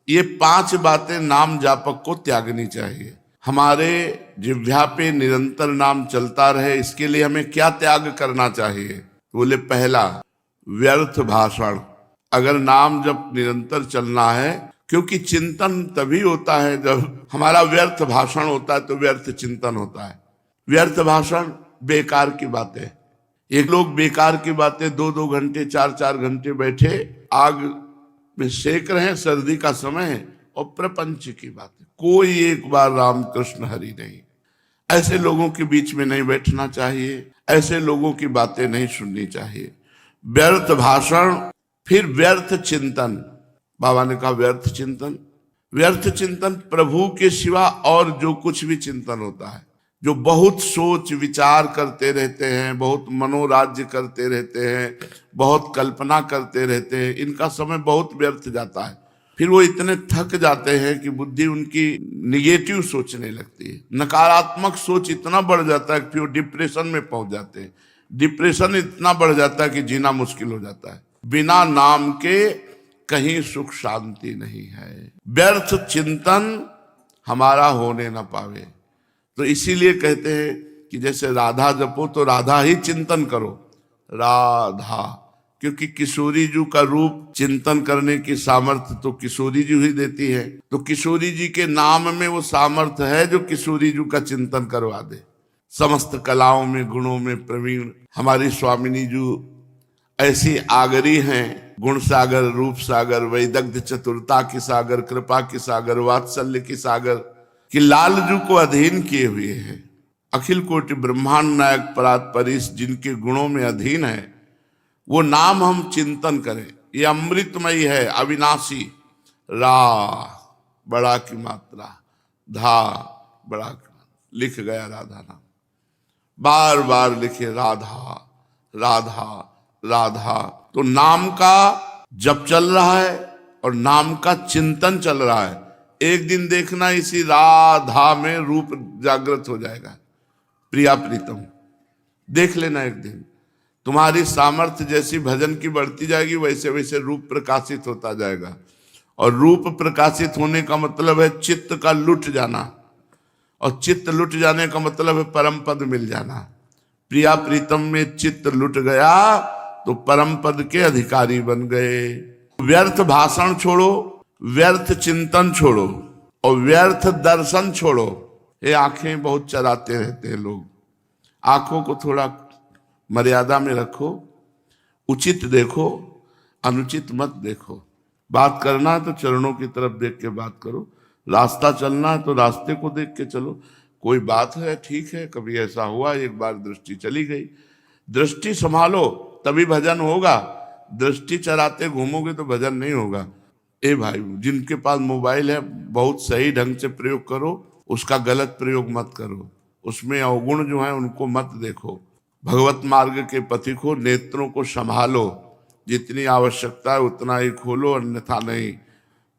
ये 5 बातें नाम जापक को त्यागनी चाहिए। हमारे जिह्वा पे निरंतर नाम चलता रहे, इसके लिए हमें क्या त्याग करना चाहिए? बोले पहला, व्यर्थ भाषण। अगर नाम जब निरंतर चलना है, क्योंकि चिंतन तभी होता है जब हमारा व्यर्थ भाषण होता है, तो व्यर्थ चिंतन होता है। व्यर्थ भाषण बेकार की बातें, एक लोग बेकार की बातें 2-2 घंटे 4-4 घंटे बैठे आग में सेक रहे हैं, सर्दी का समय है, और प्रपंच की बातें, कोई एक बार राम कृष्ण हरि नहीं। ऐसे लोगों के बीच में नहीं बैठना चाहिए, ऐसे लोगों की बातें नहीं सुननी चाहिए। व्यर्थ भाषण, फिर व्यर्थ चिंतन। बाबा ने कहा व्यर्थ चिंतन। व्यर्थ चिंतन प्रभु के सिवा और जो कुछ भी चिंतन होता है, जो बहुत सोच विचार करते रहते हैं, बहुत मनोराज्य करते रहते हैं, बहुत कल्पना करते रहते हैं, इनका समय बहुत व्यर्थ जाता है। फिर वो इतने थक जाते हैं कि बुद्धि उनकी निगेटिव सोचने लगती है, नकारात्मक सोच इतना बढ़ जाता है कि फिर वो डिप्रेशन में पहुंच जाते हैं। डिप्रेशन इतना बढ़ जाता है कि जीना मुश्किल हो जाता है। बिना नाम के कहीं सुख शांति नहीं है। व्यर्थ चिंतन हमारा होने ना पावे। तो इसीलिए कहते हैं कि जैसे राधा जपो तो राधा ही चिंतन करो, राधा, क्योंकि किशोरी जी का रूप चिंतन करने की सामर्थ्य तो किशोरी जी ही देती है। तो किशोरी जी के नाम में वो सामर्थ्य है जो किशोरी जी का चिंतन करवा दे। समस्त कलाओं में गुणों में प्रवीण हमारी स्वामिनी जी ऐसी आगरी हैं, गुण सागर, रूप सागर, वैदग्ध चतुरता की सागर, कृपा की सागर, वात्सल्य की सागर, कि लालजू को अधीन किए हुए हैं। अखिल कोटि ब्रह्मांड नायक परात परीश जिनके गुणों में अधीन है, वो नाम हम चिंतन करें। ये अमृतमयी है, अविनाशी। रा बड़ा की मात्रा, धा बड़ा की मात्रा, लिख गया राधा नाम। बार बार लिखे राधा राधा राधा। तो नाम का जप चल रहा है और नाम का चिंतन चल रहा है। एक दिन देखना इसी राधा में रूप जागृत हो जाएगा। प्रिया प्रीतम, देख लेना एक दिन। तुम्हारी सामर्थ्य जैसी भजन की बढ़ती जाएगी, वैसे वैसे रूप प्रकाशित होता जाएगा। और रूप प्रकाशित होने का मतलब है चित्त का लुट जाना, और चित्त लुट जाने का मतलब है परम पद मिल जाना। प्रिया प्रीतम में चित्त लुट गया तो परम पद के अधिकारी बन गए। व्यर्थ भाषण छोड़ो, व्यर्थ चिंतन छोड़ो, और व्यर्थ दर्शन छोड़ो। ये आंखें बहुत चराते रहते हैं लोग। आंखों को थोड़ा मर्यादा में रखो, उचित देखो, अनुचित मत देखो। बात करना है तो चरणों की तरफ देख के बात करो, रास्ता चलना है तो रास्ते को देख के चलो। कोई बात है, ठीक है, कभी ऐसा हुआ, एक बार दृष्टि चली गई। दृष्टि संभालो तभी भजन होगा। दृष्टि चराते घूमोगे तो भजन नहीं होगा। ए भाई, जिनके पास मोबाइल है बहुत सही ढंग से प्रयोग करो, उसका गलत प्रयोग मत करो। उसमें अवगुण जो है उनको मत देखो। भगवत मार्ग के पथिक हो, नेत्रों को संभालो, जितनी आवश्यकता है उतना ही खोलो, अन्यथा नहीं।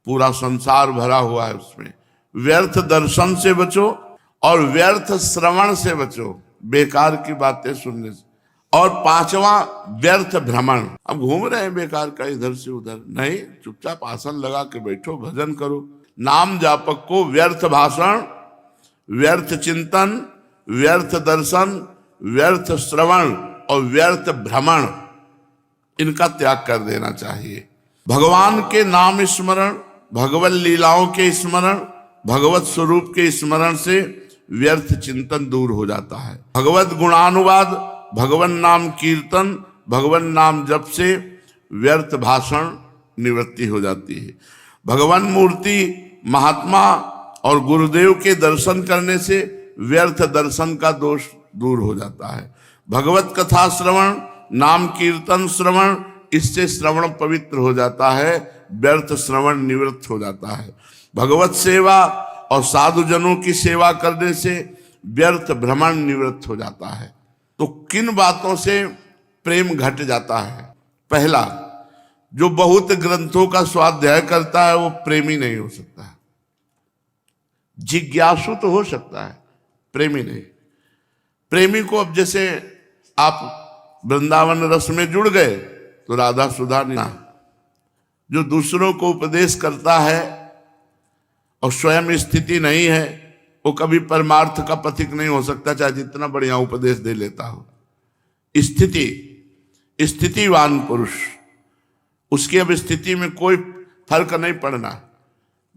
पूरा संसार भरा हुआ है उसमें। व्यर्थ दर्शन से बचो और व्यर्थ श्रवण से बचो, बेकार की बातें सुनने से। और 5वां, व्यर्थ भ्रमण। अब घूम रहे हैं बेकार का इधर से उधर, नहीं, चुपचाप आसन लगा के बैठो, भजन करो। नाम जापक को व्यर्थ भाषण, व्यर्थ चिंतन, व्यर्थ दर्शन, व्यर्थ श्रवण और व्यर्थ भ्रमण, इनका त्याग कर देना चाहिए। भगवान के नाम स्मरण, भगवत लीलाओं के स्मरण, भगवत स्वरूप के स्मरण से व्यर्थ चिंतन दूर हो जाता है। भगवत गुणानुवाद, भगवान नाम कीर्तन, भगवान नाम जप से व्यर्थ भाषण निवृत्ति हो जाती है। भगवान मूर्ति, महात्मा और गुरुदेव के दर्शन करने से व्यर्थ दर्शन का दोष दूर हो जाता है। भगवत कथा श्रवण, नाम कीर्तन श्रवण, इससे श्रवण पवित्र हो जाता है, व्यर्थ श्रवण निवृत्त हो जाता है। भगवत सेवा और साधुजनों की सेवा करने से व्यर्थ भ्रमण निवृत्त हो जाता है। तो किन बातों से प्रेम घट जाता है? पहला, जो बहुत ग्रंथों का स्वाध्याय करता है वो प्रेमी नहीं हो सकता है। जिज्ञासु तो हो सकता है, प्रेमी नहीं। प्रेमी को, अब जैसे आप वृंदावन रस में जुड़ गए तो राधा सुधा ना। जो दूसरों को उपदेश करता है और स्वयं स्थिति नहीं है, वो कभी परमार्थ का पथिक नहीं हो सकता, चाहे जितना बढ़िया उपदेश दे लेता हो। स्थितिवान पुरुष, उसकी अब स्थिति में कोई फर्क नहीं पड़ना।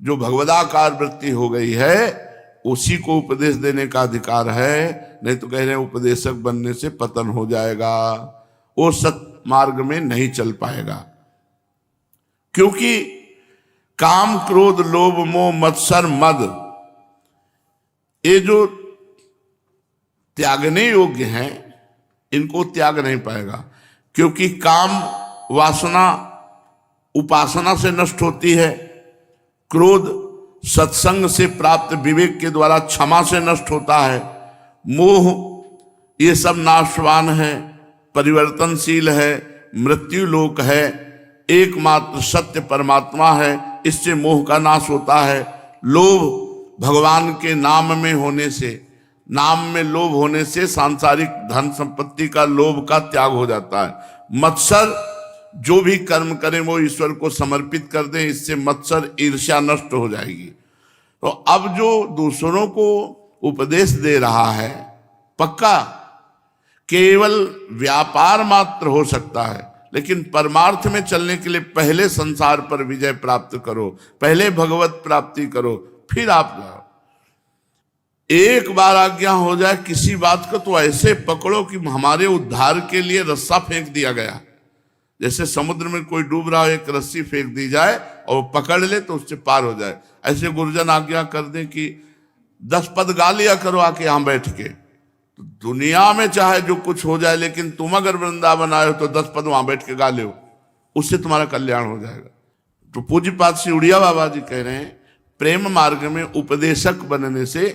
जो भगवदाकार वृत्ति हो गई है उसी को उपदेश देने का अधिकार है, नहीं तो कह रहे उपदेशक बनने से पतन हो जाएगा, वो सत मार्ग में नहीं चल पाएगा। क्योंकि काम, क्रोध, लोभ, मोह, मत्सर, मद, ये जो त्यागने योग्य हैं इनको त्याग नहीं पाएगा। क्योंकि काम वासना उपासना से नष्ट होती है, क्रोध सत्संग से प्राप्त विवेक के द्वारा क्षमा से नष्ट होता है, मोह ये सब नाशवान है, परिवर्तनशील है, मृत्यु लोक है, एकमात्र सत्य परमात्मा है, इससे मोह का नाश होता है। लोभ भगवान के नाम में होने से, नाम में लोभ होने से सांसारिक धन संपत्ति का लोभ का त्याग हो जाता है। मत्सर, जो भी कर्म करें वो ईश्वर को समर्पित कर दें, इससे मत्सर ईर्ष्या नष्ट हो जाएगी। तो अब जो दूसरों को उपदेश दे रहा है, पक्का केवल व्यापार मात्र हो सकता है, लेकिन परमार्थ में चलने के लिए पहले संसार पर विजय प्राप्त करो, पहले भगवत प्राप्ति करो, फिर आप जाओ। एक बार आज्ञा हो जाए किसी बात को तो ऐसे पकड़ो कि हमारे उद्धार के लिए रस्सा फेंक दिया गया। जैसे समुद्र में कोई डूब रहा हो, एक रस्सी फेंक दी जाए और वो पकड़ ले तो उससे पार हो जाए। ऐसे गुरुजन आज्ञा कर दे कि 10 पद गा लिया करो आके यहां बैठ के, तो दुनिया में चाहे जो कुछ हो जाए, लेकिन तुम अगर वृंदावन आए हो तो 10 पद वहां बैठ के गा लो, उससे तुम्हारा कल्याण हो जाएगा। तो पूज्यपाद श्री उड़िया बाबा जी कह रहे हैं, प्रेम मार्ग में उपदेशक बनने से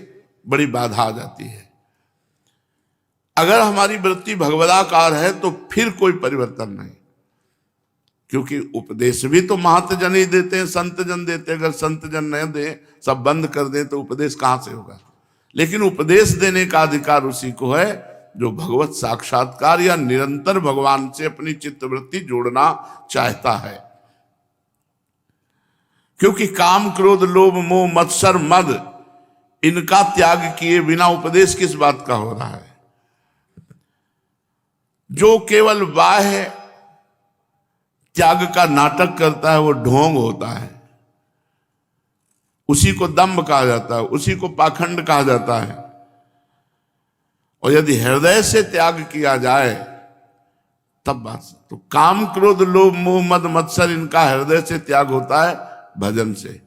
बड़ी बाधा आ जाती है। अगर हमारी वृत्ति भगवदाकार है तो फिर कोई परिवर्तन नहीं, क्योंकि उपदेश भी तो महत जन ही देते हैं, संत जन देते हैं। अगर संत जन नहीं दे, सब बंद कर दे, तो उपदेश कहां से होगा। लेकिन उपदेश देने का अधिकार उसी को है जो भगवत साक्षात्कार या निरंतर भगवान से अपनी चित्तवृत्ति जोड़ना चाहता है। क्योंकि काम, क्रोध, लोभ, मोह, मत्सर, मद, इनका त्याग किए बिना उपदेश किस बात का हो रहा है। जो केवल बाह्य त्याग का नाटक करता है वो ढोंग होता है, उसी को दंभ कहा जाता है, उसी को पाखंड कहा जाता है। और यदि हृदय से त्याग किया जाए तब बात। तो काम, क्रोध, लोभ, मोह, मद, मत्सर, इनका हृदय से त्याग होता है भजन से।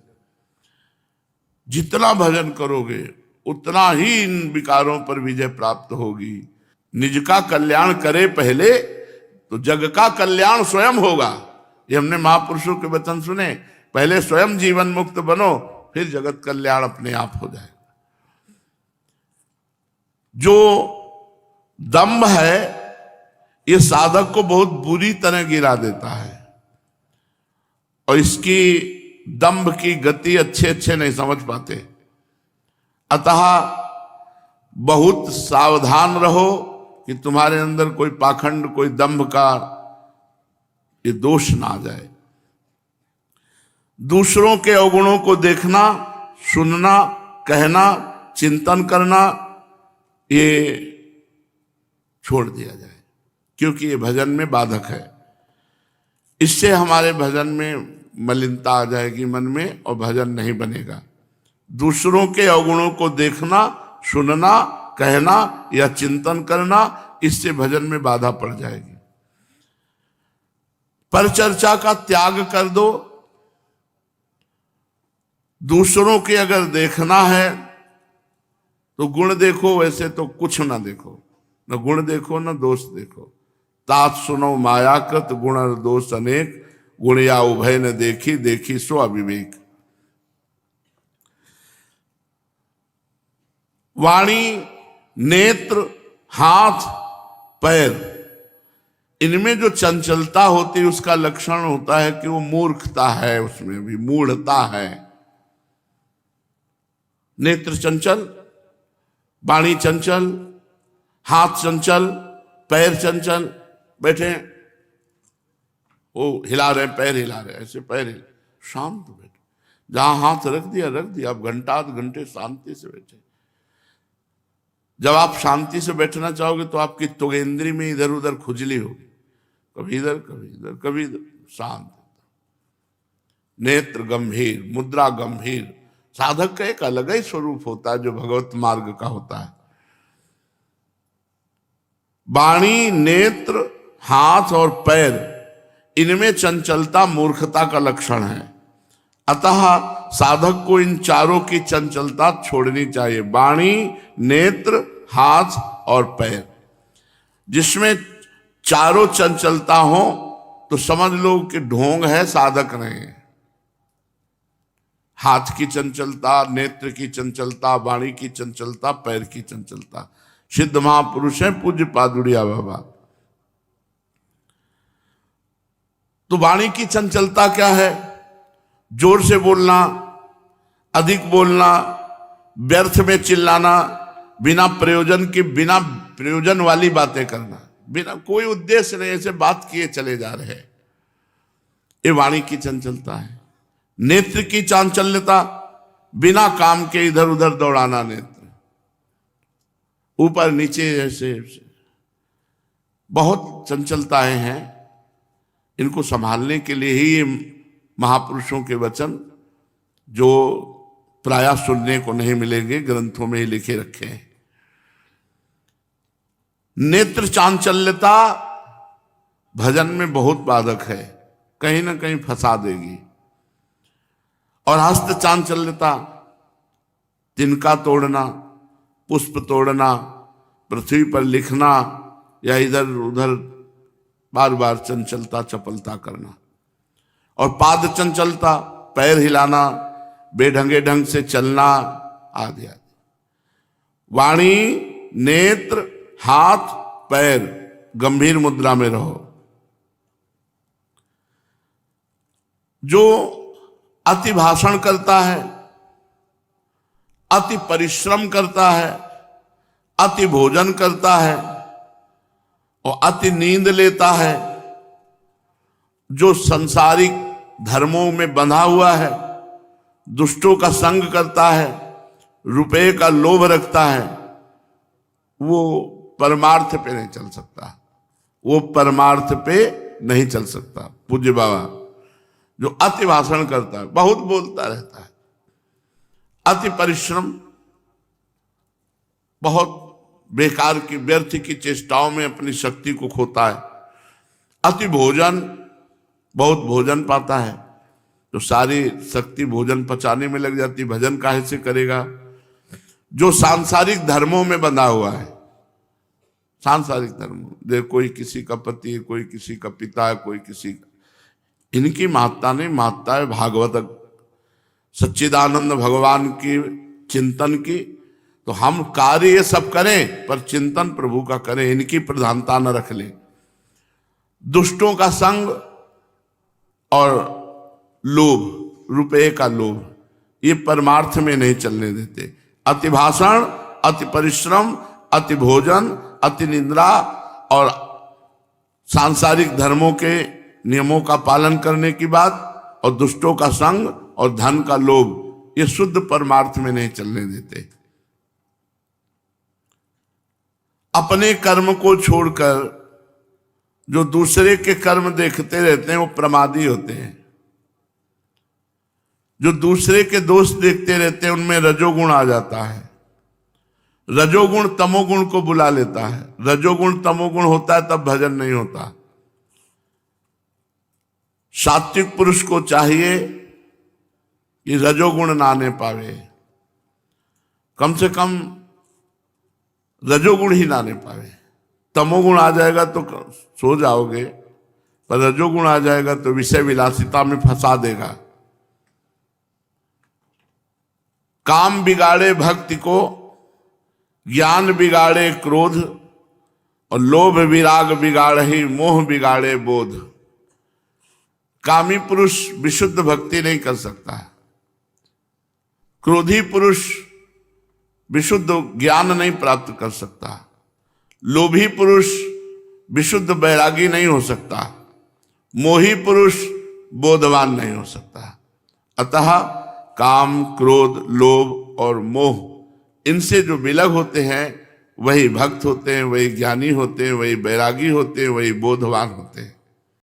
जितना भजन करोगे उतना ही इन विकारों पर विजय प्राप्त होगी। निज का कल्याण करे पहले तो जग का कल्याण स्वयं होगा। ये हमने महापुरुषों के वचन सुने, पहले स्वयं जीवन मुक्त बनो, फिर जगत कल्याण अपने आप हो जाएगा। जो दंभ है ये साधक को बहुत बुरी तरह गिरा देता है, और इसकी दंभ की गति अच्छे नहीं समझ पाते। अतः बहुत सावधान रहो कि तुम्हारे अंदर कोई पाखंड, कोई दंभ का ये दोष ना आ जाए। दूसरों के अवगुणों को देखना, सुनना, कहना, चिंतन करना, ये छोड़ दिया जाए, क्योंकि ये भजन में बाधक है। इससे हमारे भजन में मलिनता आ जाएगी मन में और भजन नहीं बनेगा। दूसरों के अवगुणों को देखना, सुनना, कहना या चिंतन करना, इससे भजन में बाधा पड़ जाएगी। पर चर्चा का त्याग कर दो। दूसरों के अगर देखना है तो गुण देखो, वैसे तो कुछ ना देखो, न गुण देखो न दोष देखो। तात सुनो मायाकृत गुण और दोष अनेक, गुण या उभय न देखी, देखी सो अविवेक। वाणी, नेत्र, हाथ, पैर, इनमें जो चंचलता होती है उसका लक्षण होता है कि वो मूर्खता है, उसमें भी मूढ़ता है। नेत्र चंचल, वाणी चंचल, हाथ चंचल, पैर चंचल, बैठे वो हिला रहे, पैर हिला रहे, ऐसे पैर हिला, शांत बैठे। जहां हाथ रख दिया, आप घंटा आध घंटे शांति से बैठे। जब आप शांति से बैठना चाहोगे तो आपकी त्वगेंद्री में इधर उधर खुजली होगी, कभी इधर कभी इधर कभी इधर, शांत। नेत्र गंभीर, मुद्रा गंभीर। साधक का एक अलग ही स्वरूप होता है जो भगवत मार्ग का होता है। वाणी, नेत्र, हाथ और पैर, इनमें चंचलता मूर्खता का लक्षण है। अतः साधक को इन चारों की चंचलता छोड़नी चाहिए। वाणी, नेत्र, हाथ और पैर, जिसमें चारों चंचलता हो तो समझ लो कि ढोंग है, साधक नहीं है। हाथ की चंचलता, नेत्र की चंचलता, वाणी की चंचलता, पैर की चंचलता। सिद्ध महापुरुष है पूज्य पादुड़िया बाबा। तो वाणी की चंचलता क्या है? जोर से बोलना, अधिक बोलना, व्यर्थ में चिल्लाना, बिना प्रयोजन वाली बातें करना, बिना कोई उद्देश्य नहीं, ऐसे बात किए चले जा रहे हैं, ये वाणी की चंचलता है। नेत्र की चांचल्यता, बिना काम के इधर उधर दौड़ाना, नेत्र ऊपर नीचे, ऐसे बहुत चंचलताएं हैं। इनको संभालने के लिए ही ये महापुरुषों के वचन, जो प्रायः सुनने को नहीं मिलेंगे, ग्रंथों में ही लिखे रखे हैं। नेत्र चांचल्यता भजन में बहुत बाधक है, कहीं ना कहीं फंसा देगी। और हस्त चांचल्यता, तिनका तोड़ना, पुष्प तोड़ना, पृथ्वी पर लिखना या इधर उधर बार बार चंचलता चपलता करना। और पाद चंचलता, पैर हिलाना, बेढंगे ढंग से चलना आदि आदि। वाणी, नेत्र, हाथ, पैर गंभीर मुद्रा में रहो। जो अति भाषण करता है, अति परिश्रम करता है, अति भोजन करता है और अति नींद लेता है, जो सांसारिक धर्मों में बंधा हुआ है, दुष्टों का संग करता है, रुपए का लोभ रखता है, वो परमार्थ पे नहीं चल सकता। वो परमार्थ पे नहीं चल सकता। पूज्य बाबा जो अति भाषण करता है, बहुत बोलता रहता है, अति परिश्रम, बहुत बेकार की व्यर्थ की चेष्टाओं में अपनी शक्ति को खोता है, अति भोजन, बहुत भोजन पाता है तो सारी शक्ति भोजन पचाने में लग जाती, भजन काहे से करेगा। जो सांसारिक धर्मों में बंधा हुआ है, सांसारिक धर्म, कोई किसी का पति है, कोई किसी का पिता है, कोई किसी का, इनकी महत्ता नहीं, महत्ता है भागवत सच्चिदानंद भगवान की चिंतन की। तो हम कार्य ये सब करें पर चिंतन प्रभु का करें, इनकी प्रधानता न रख लें। दुष्टों का संग और लोभ, रुपये का लोभ, ये परमार्थ में नहीं चलने देते। अति भाषण, अति परिश्रम, अति भोजन, अति निद्रा और सांसारिक धर्मों के नियमों का पालन करने की बात, और दुष्टों का संग और धन का लोभ, ये शुद्ध परमार्थ में नहीं चलने देते। अपने कर्म को छोड़कर जो दूसरे के कर्म देखते रहते हैं वो प्रमादी होते हैं। जो दूसरे के दोष देखते रहते हैं उनमें रजोगुण आ जाता है। रजोगुण तमोगुण को बुला लेता है। रजोगुण तमोगुण होता है तब भजन नहीं होता। सात्विक पुरुष को चाहिए कि रजोगुण ना आने पावे, कम से कम रजोगुण ही ना आने पावे। तमोगुण आ जाएगा तो सो जाओगे, पर रजोगुण आ जाएगा तो विषय विलासिता में फंसा देगा। काम बिगाड़े भक्ति को, ज्ञान बिगाड़े क्रोध, और लोभ विराग बिगाड़े ही मोह बिगाड़े बोध। कामी पुरुष विशुद्ध भक्ति नहीं कर सकता है। क्रोधी पुरुष विशुद्ध ज्ञान नहीं प्राप्त कर सकता। लोभी पुरुष विशुद्ध बैरागी नहीं हो सकता। मोही पुरुष बोधवान नहीं हो सकता। अतः काम, क्रोध, लोभ और मोह, इनसे जो विलग होते हैं वही भक्त होते हैं, वही ज्ञानी होते हैं, वही बैरागी होते हैं, वही बोधवान होते हैं।